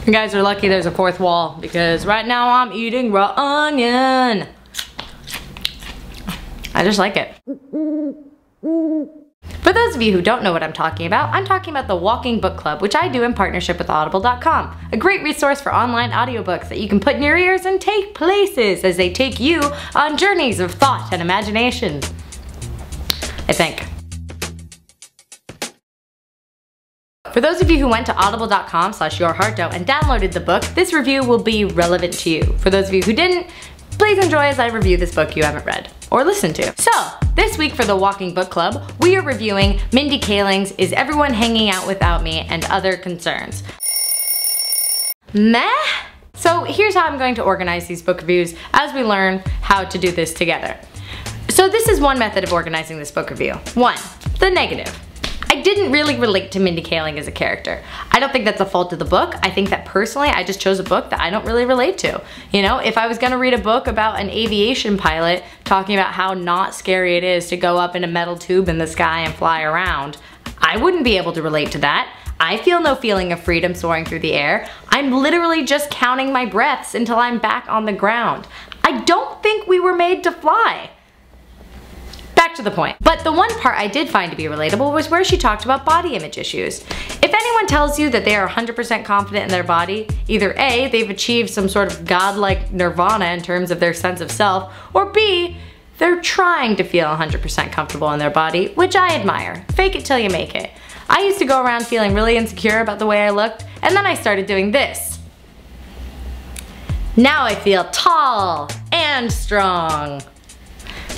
You guys are lucky there's a fourth wall because right now I'm eating raw onion. I just like it. For those of you who don't know what I'm talking about the Walking Book Club, which I do in partnership with Audible.com. A great resource for online audiobooks that you can put in your ears and take places as they take you on journeys of thought and imagination. I think. For those of you who went to audible.com/yourheartdough and downloaded the book, this review will be relevant to you. For those of you who didn't, please enjoy as I review this book you haven't read or listened to. So, this week for the Walking Book Club, we are reviewing Mindy Kaling's Is Everyone Hanging Out Without Me and Other Concerns. Meh? So here's how I'm going to organize these book reviews as we learn how to do this together. So this is one method of organizing this book review. 1. The negative. I didn't really relate to Mindy Kaling as a character. I don't think that's a fault of the book. I think that personally I just chose a book that I don't really relate to. You know, if I was gonna read a book about an aviation pilot talking about how not scary it is to go up in a metal tube in the sky and fly around, I wouldn't be able to relate to that. I feel no feeling of freedom soaring through the air. I'm literally just counting my breaths until I'm back on the ground. I don't think we were made to fly. Back to the point. But the one part I did find to be relatable was where she talked about body image issues. If anyone tells you that they are 100% confident in their body, either A, they've achieved some sort of godlike nirvana in terms of their sense of self, or B, they're trying to feel 100% comfortable in their body, which I admire. Fake it till you make it. I used to go around feeling really insecure about the way I looked, and then I started doing this. Now I feel tall and strong.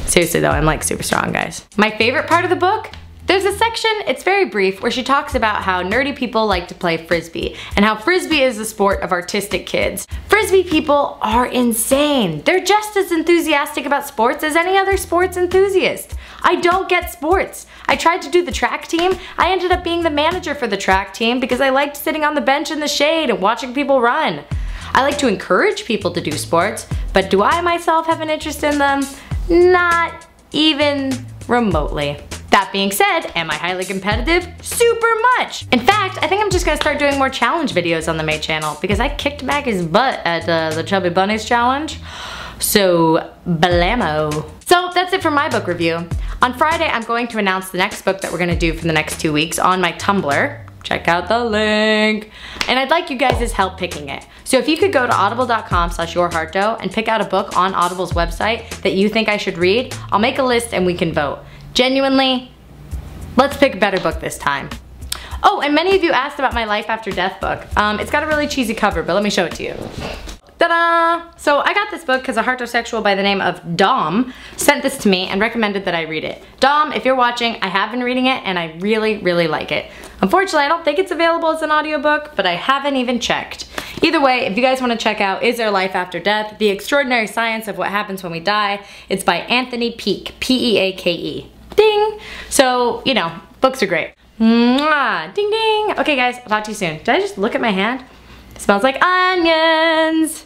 Seriously though, I'm like super strong, guys. My favorite part of the book? There's a section, it's very brief, where she talks about how nerdy people like to play Frisbee and how Frisbee is the sport of artistic kids. Frisbee people are insane. They're just as enthusiastic about sports as any other sports enthusiast. I don't get sports. I tried to do the track team. I ended up being the manager for the track team because I liked sitting on the bench in the shade and watching people run. I like to encourage people to do sports, but do I myself have an interest in them? Not even remotely. That being said, am I highly competitive? Super much! In fact, I think I'm just gonna start doing more challenge videos on the May channel because I kicked Maggie's butt at the Chubby Bunnies challenge. So, blammo. So that's it for my book review. On Friday, I'm going to announce the next book that we're gonna do for the next 2 weeks on my Tumblr. Check out the link. And I'd like you guys' help picking it. So if you could go to audible.com/yourheartdough and pick out a book on Audible's website that you think I should read, I'll make a list and we can vote. Genuinely, let's pick a better book this time. Oh, and many of you asked about my Life After Death book. It's got a really cheesy cover, but let me show it to you. Ta-da! So I got this book because a heterosexual by the name of Dom sent this to me and recommended that I read it. Dom, if you're watching, I have been reading it and I really, really like it. Unfortunately, I don't think it's available as an audiobook, but I haven't even checked. Either way, if you guys want to check out Is There Life After Death? The Extraordinary Science of What Happens When We Die, it's by Anthony Peake, P-E-A-K-E. Ding! So, you know, books are great. Mwah! Ding ding! Okay guys, I'll talk to you soon. Did I just look at my hand? It smells like onions!